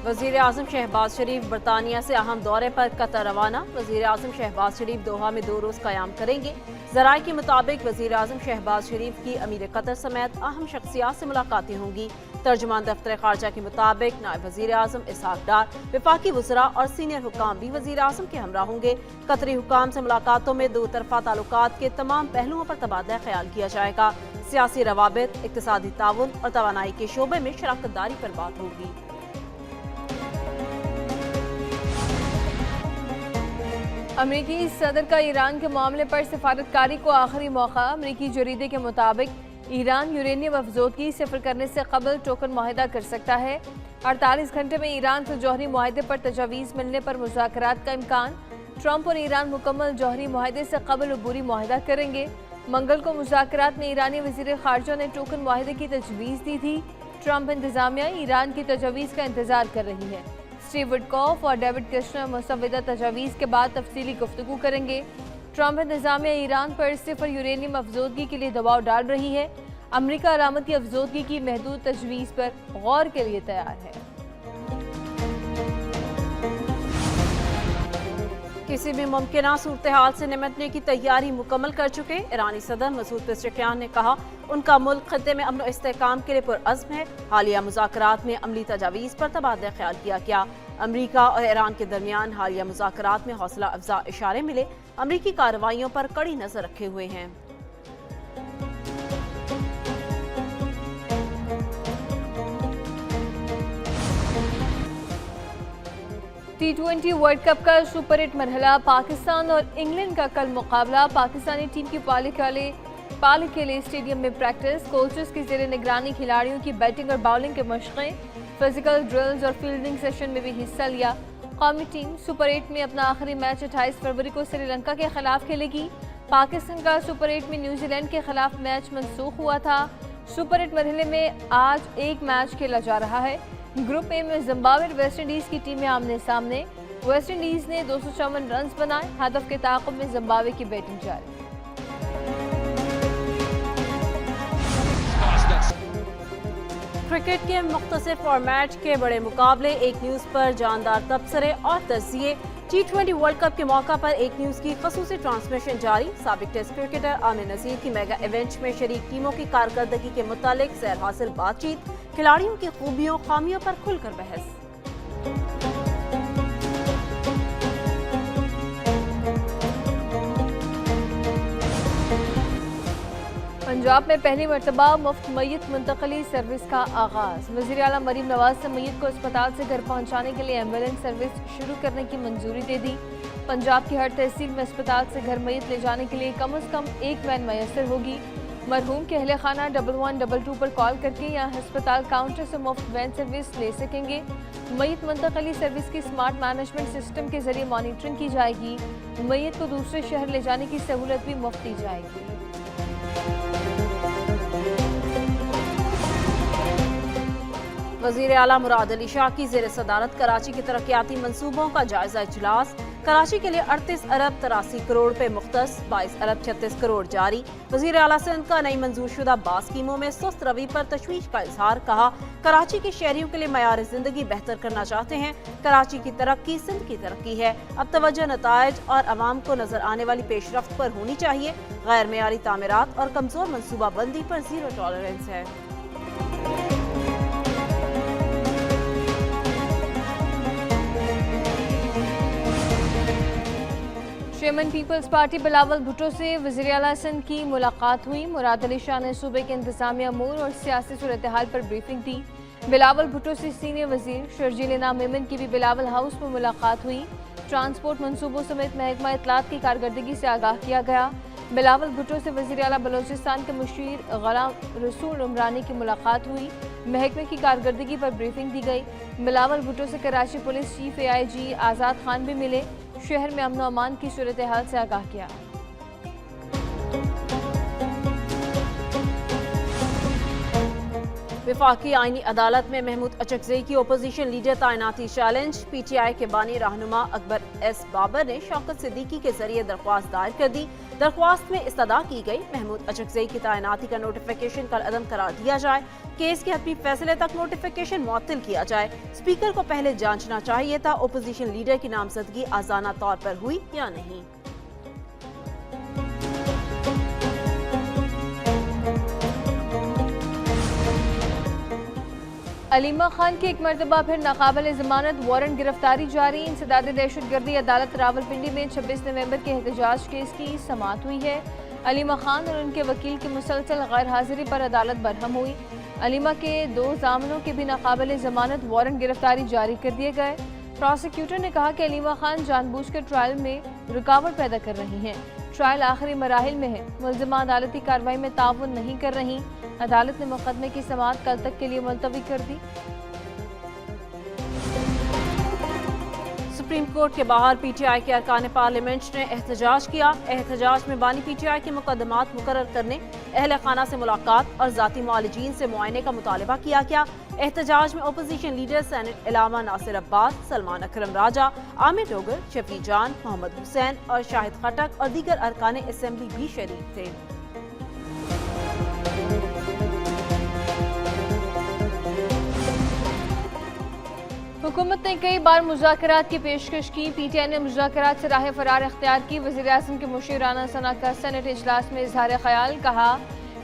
वज़ीर आज़म शहबाज शरीफ बरतानिया से अहम दौरे पर कतर रवाना। वज़ीर आज़म शहबाज शरीफ दोहा में 2 रोज़ क़याम करेंगे। ज़राए के मुताबिक वज़ीर आज़म शहबाज शरीफ की अमीर कतर समेत अहम शख्सियात से मुलाकातें होंगी। तर्जुमान दफ्तर खारजा के मुताबिक नायब वज़ीर आज़म इसहाक डार, वफाकी वज़रा और सीनियर हुकाम भी वज़ीर आज़म के हमरा होंगे। कतरी हुकाम से मुलाकातों में 2 तरफ़ा ताल्लुकात के तमाम पहलुओं पर तबादला ख्याल किया जाएगा। सियासी रवाबित, इक़्तिसादी ताउन और तवानाई के शोबे में शराकत दारी पर बात होगी। अमरीकी सदर का ईरान के मामले पर सिफारतकारी को आखिरी मौका। अमरीकी जरीदे के मुताबिक ईरान यूरेनियम अफजोदगी सिफर करने से कबल टोकन मुआहिदा कर सकता है। 48 घंटे में ईरान से जौहरी मुआहिदे पर तजावीज़ मिलने पर मुज़ाकरात का इम्कान। ट्रंप और ईरान मुकम्मल जौहरी मुआहिदे से कबल अबूरी मुआहिदा करेंगे। मंगल को मुज़ाकरात में ईरानी वज़ीर ख़ारजा ने टोकन मुआहिदे की तजवीज़ दी थी। ट्रंप इंतज़ामिया ईरान की तजावीज़ का इंतज़ार कर रही है। स्टीव विटकॉफ और डेविड किश्नर मुसव्विदा तजावीज़ के बाद तफसीली गुफ्तगू करेंगे। ट्रंप इंतज़ामिया ईरान पर सिफर यूरेनियम अफजोदगी के लिए दबाव डाल रही है। अमरीका अलामती अफजोदगी की महदूद तजवीज़ पर गौर के लिए तैयार है। किसी भी मुमकिन सूरत हाल से निपटने की तैयारी मुकम्मल कर चुके ईरानी सदर मसूद पेज़ेशकियान ने कहा, उनका मुल्क खत्ते में अमन और इस्तेहकाम के लिए पुरअज़्म है। हालिया मुज़ाकरात में अमली तजावीज़ पर तबादला ख्याल किया गया। अमरीका और ईरान के दरमियान हालिया मुज़ाकरात में हौसला अफजा इशारे मिले। अमरीकी कार्रवाइयों पर कड़ी नज़र रखे हुए हैं। T20 वर्ल्ड कप का सुपर हिट मरहला। पाकिस्तान और इंग्लैंड का कल मुकाबला। पाकिस्तानी टीम की पाले के लिए स्टेडियम में प्रैक्टिस। कोचेस की ज़ेरे निगरानी खिलाड़ियों की बैटिंग और बाउलिंग के मशक़ें, फिजिकल ड्रिल्स और फील्डिंग सेशन में भी हिस्सा लिया। कौमी टीम सुपर 8 में अपना आखिरी मैच 28 फरवरी को श्रीलंका के खिलाफ खेलेगी। पाकिस्तान का सुपर 8 में न्यूजीलैंड के खिलाफ मैच मनसूख हुआ था। सुपर 8 मरहले में आज एक मैच खेला जा रहा है। ग्रुप ए में जिम्बाब्वे और वेस्ट इंडीज़ की टीमें आमने सामने। वेस्ट इंडीज़ ने 254 रन बनाए। हदफ के ताक़ुब में जिम्बाब्वे की बैटिंग जारी। क्रिकेट के मुख्तलिफ फॉर्मेट के बड़े मुकाबले, एक न्यूज़ पर जानदार तबसरे और तज़किये। T20 वर्ल्ड कप के मौका पर एक न्यूज़ की खसूसी ट्रांसमिशन जारी। साबिक टेस्ट क्रिकेटर आमिर नज़ीर की मेगा इवेंट में शरीक टीमों की कारकर्दगी के मुतालिक सैर हासिल बातचीत, खिलाड़ियों की खूबियों खामियों पर खुलकर बहस। पंजाब में पहली मरतबा मुफ्त मैयत मुंतकली सर्विस का आगाज़। वज़ीर आला मरीम नवाज ने मैयत को अस्पताल से घर पहुंचाने के लिए एम्बुलेंस सर्विस शुरू करने की मंजूरी दे दी। पंजाब की हर तहसील में अस्पताल से घर मैयत ले जाने के लिए कम से कम एक वैन मैसर होगी। मरहूम के अहले खाना 1122 पर कॉल करके या अस्पताल काउंटर से मुफ्त वैन सर्विस ले सकेंगे। मैयत मुंतकली सर्विस की स्मार्ट मैनेजमेंट सिस्टम के जरिए मॉनिटरिंग की जाएगी। मैयत को दूसरे शहर ले जाने की सहूलत भी मुफ्त दी जाएगी। वज़ीर आला मुराद अली शाह की ज़ेर सदारत कराची के तरक्याती मंसूबों का जायजा इजलास। कराची के लिए 38 अरब 83 करोड़ पे मुख्तस, 22 अरब 36 करोड़ जारी। वज़ीर आला सिंध का नई मंजूर शुदा 12 स्कीमों में सुस्त रवि पर तशवीश का इजहार। कहा, कराची के शहरियों के लिए मयार ज़िंदगी बेहतर करना चाहते हैं। कराची की तरक्की सिंध की तरक्की है। अब तवज्जो नताइज और अवाम को नजर आने वाली पेशरफ्त पर होनी चाहिए। गैर मेयारी तामीरात और कमजोर मनसूबा बंदी पर जीरो टॉलरेंस है। Chairman peoples party Bilawal Bhutto से वज़ीर आला सिंध की मुलाकात हुई। मुराद अली शाह ने सूबे के इंतजामिया अमूर और सियासी सूरत हाल पर ब्रीफिंग दी। बिलावल भुट्टो से सीनियर वज़ीर शर्जील मेमन की भी बिलावल हाउस में मुलाकात हुई। ट्रांसपोर्ट मनसूबों समेत महकमा इत्तलात की कारकर्दगी से आगाह किया गया। बिलावल भुट्टो से वज़ीर आला बलोचिस्तान के मुशीर ग़ुलाम रसूल उमरानी की मुलाकात हुई। महकमे की कारकर्दगी पर ब्रीफिंग दी गई। बिलावल भुट्टो से कराची पुलिस चीफ AIG आज़ाद खान भी मिले। शहर में अमन अमान की सूरत हाल से आगाह किया। वफाकी आईनी अदालत में महमूद अचकज़ई की अपोजिशन लीडर तैनाती चैलेंज। PTI के बानी रहनुमा अकबर एस बाबर ने शौकत सिद्दीकी के जरिए दरख्वास्त दायर कर दी। दरख्वास्त में इस्तदा की गई महमूद अचकज़ई की तैनाती का नोटिफिकेशन कल अदम करार दिया जाए, केस के हतमी फैसले तक नोटिफिकेशन मुअत्तल किया जाए। स्पीकर को पहले जांचना चाहिए था अपोजिशन लीडर की नामजदगी आज़ाना तौर पर हुई या नहीं। अलीमा खान की एक मरतबा फिर नाकाबिल जमानत वारंट गिरफ्तारी जारी। इंसदाद दहशतगर्दी अदालत रावलपिंडी में 26 नवंबर के एहतजाज केस की समाअत हुई है। अलीमा खान और उनके वकील की मुसलसल गैर हाजिरी पर अदालत बरहम हुई। अलीमा के 2 जामनों के भी नाकाबिल जमानत वारंट गिरफ्तारी जारी कर दिए गए। प्रोसिक्यूटर ने कहा कि अलीमा खान जानबूझकर ट्रायल में रुकावट पैदा कर रही हैं। ट्रायल आखिरी मराहिल में है। मुलजिमा अदालती कार्रवाई में ताउन नहीं कर रही। अदालत ने मुकदमे की समाअत कल तक के लिए मुलतवी कर दी। सुप्रीम कोर्ट के बाहर PTI के अरकान पार्लियामेंट ने एहतजाज किया। एहतजाज में बानी PTI के मुकदमात मुकर्रर करने, अहल खाना से मुलाकात और जाती मुआलिजीन से मुआयने का मुतालबा किया गया। एहतजाज में opposition leader senate Allama Nasir Abbas, Salman Akram Raja, Aamir Dogar, Shafi Jan, Mohammad Hussain और शाहिद खटक और दीगर अरकान असेंबली भी शरीक थे। हुकूमत ने कई बार मुज़ाकरात की पेशकश की। PTI ने मुज़ाकरात से राह फरार इख्तियार की। वज़ीर-ए-आज़म के मुशीराना सना का सेनेट इजलास में इजहार ख्याल। कहा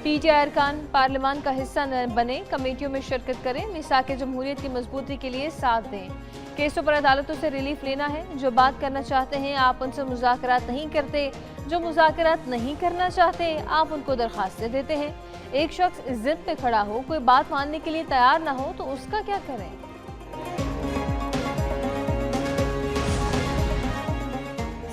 PTI अरकान पार्लियामान का हिस्सा न बने, कमेटियों में शिरकत करें, मिसाक जमहूरियत की मजबूती के लिए साथ दें। केसों पर अदालतों से रिलीफ लेना है। जो बात करना चाहते हैं आप उनसे मुज़ाकरात नहीं करते, जो मुज़ाकरात नहीं करना चाहते आप उनको दरखास्तें देते हैं। एक शख्स जिद पे खड़ा हो, कोई बात मानने के लिए तैयार ना हो तो उसका क्या करें।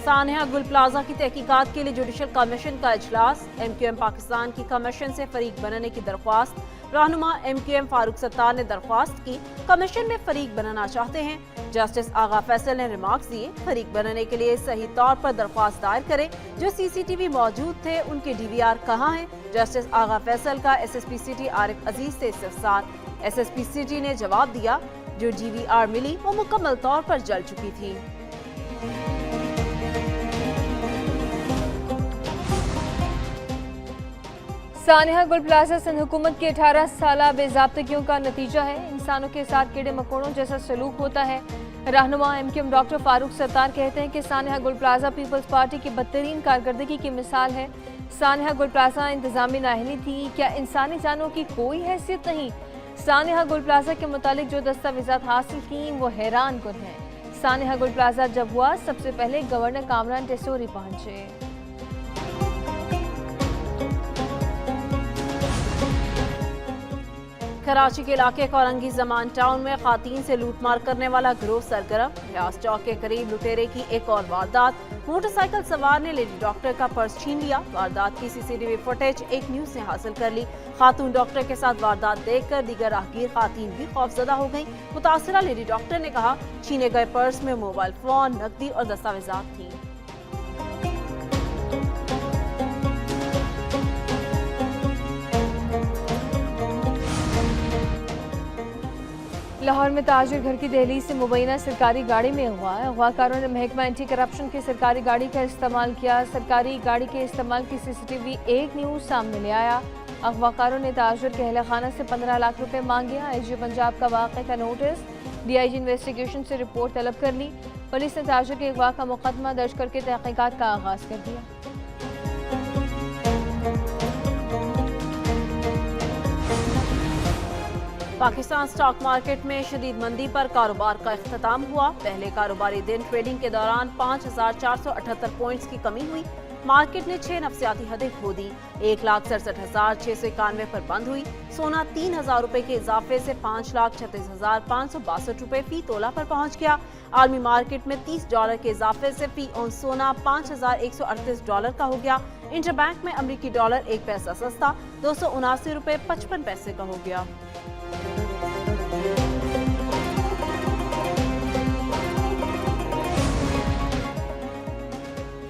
सानिया गुल प्लाजा की तहकीकात के लिए जुडिशल कमीशन का इजलास। MQM पाकिस्तान की कमीशन से फरीक बनने की दरख्वास्त। रहनुमा MQM फारूक सत्तार ने दरख्वास्त की, कमीशन में फरीक बनना चाहते हैं। जस्टिस आगा फैसल ने रिमार्क्स दिए, फरीक बनने के लिए सही तौर पर दरख्वास्त दायर करें। जो CCTV मौजूद थे उनके DVR कहाँ हैं? जस्टिस आगा फैसल का SSP सिटी आरिफ अजीज से इस्तफसार। SSP सिटी ने जवाब दिया, जो DVR मिली वो मुकम्मल तौर पर जल चुकी थी। सानिया गुल प्लाजा सिंध हुकूमत की 18 साला बेज़ाब्तगियों का नतीजा है। इंसानों के साथ कीड़े मकोड़ों जैसा सलूक होता है। रहनुमा MQM डॉक्टर फारूक सत्तार कहते हैं कि सानिया गुल प्लाजा पीपल्स पार्टी की बदतरीन कारकर्दगी की मिसाल है। सानिया गुल प्लाजा इंतजामी नाअहली थी, क्या इंसानी जानों की कोई हैसियत नहीं? सानिया गुल प्लाजा के मुतालिक जो दस्तावेजात हासिल की वो हैरान कुन है। सानिया गुल प्लाजा जब हुआ सबसे पहले गवर्नर कामरान टेसोरी पहुंचे। कराची के इलाके कोरंगी जमान टाउन में खातीन से लूटमार करने वाला गिरोह सरगर्म। रियाज चौक के करीब लुटेरे की एक और वारदात। मोटरसाइकिल सवार ने लेडी डॉक्टर का पर्स छीन लिया। वारदात की CCTV फुटेज एक न्यूज ने हासिल कर ली। खातून डॉक्टर के साथ वारदात देखकर दीगर राहगीर खातीन भी खौफजदा हो गई। मुतासरा लेडी डॉक्टर ने कहा, छीने गए पर्स में मोबाइल फोन, नकदी और दस्तावेजात थी। लाहौर में ताजिर घर की दहलीज से मुबैना सरकारी गाड़ी में हुआ। अगवाकारों ने महकमा एंटी करप्शन की सरकारी गाड़ी का इस्तेमाल किया। सरकारी गाड़ी के इस्तेमाल की CCTV एक न्यूज़ सामने ले आया। अगवाकारों ने ताजिर के अहल खाना से 15 लाख रुपए मांगे। IG पंजाब का वाक़े का नोटिस। DIG इन्वेस्टिगेशन से रिपोर्ट तलब कर ली। पुलिस ने ताजिर के अगवा का मुकदमा दर्ज करके तहकीकात का आगाज कर दिया। पाकिस्तान स्टॉक मार्केट में शदीद मंदी पर कारोबार का इख्तिताम हुआ। पहले कारोबारी दिन ट्रेडिंग के दौरान 5,478 पॉइंट्स की कमी हुई। मार्केट ने 6 नफसियाती हदें खो दी। 1,67,691 पर बंद हुई। सोना 3,000 रुपए के इजाफे से 5,36,562 रुपए फी तोला पर पहुंच गया। आलमी मार्केट में $30 के इजाफे से फी औंस सोना $5,138 का हो गया। इंटरबैंक में अमरीकी डॉलर 1 पैसा सस्ता $279.55 का हो गया।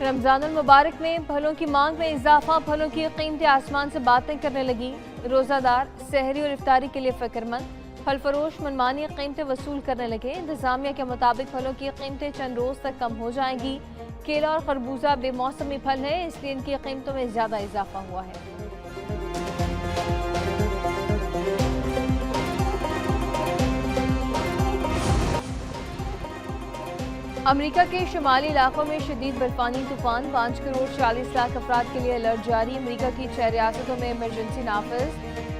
रमजानुल मुबारक में फलों की मांग में इजाफा। फलों की कीमतें आसमान से बातें करने लगी। रोज़ा दार सहरी और इफ्तारी के लिए फ़िक्रमंद, फल फरोश मनमानी कीमतें वसूल करने लगे। इंतजामिया के मुताबिक फलों की कीमतें चंद रोज़ तक कम हो जाएंगी। केला और खरबूजा बेमौसमी फल है, इसलिए इनकी कीमतों में ज़्यादा इजाफा हुआ है। अमेरिका के शुमाली इलाकों में शदीद बर्फानी तूफान, 5 करोड़ 40 लाख अफराद के लिए अलर्ट जारी। अमेरिका की 6 रियासतों में इमरजेंसी नाफिज।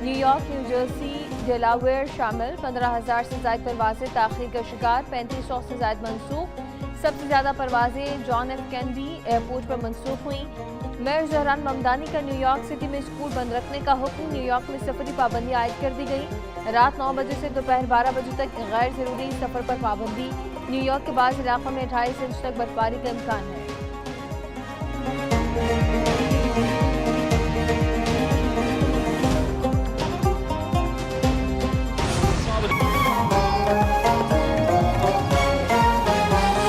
न्यूयॉर्क, न्यू जर्सी, डेलावेयर शामिल। 15,000 से ज़ायद परवाजें ताख़ीर का शिकार, 3500 से ज़ायद मनसूख। सबसे ज़्यादा परवाजें जॉन एफ कैनेडी एयरपोर्ट पर मनसूख हुई। मेयर जहरान ममदानी का न्यूयॉर्क सिटी में स्कूल बंद रखने का हुक्म। न्यूयॉर्क में सफरी पाबंदी आयद कर दी गई। रात 9 बजे से दोपहर 12 बजे तक गैर ज़रूरी सफ़र पर पाबंदी। न्यूयॉर्क के बाज़ इलाकों में 28 इंच तक बर्फबारी का इम्कान है।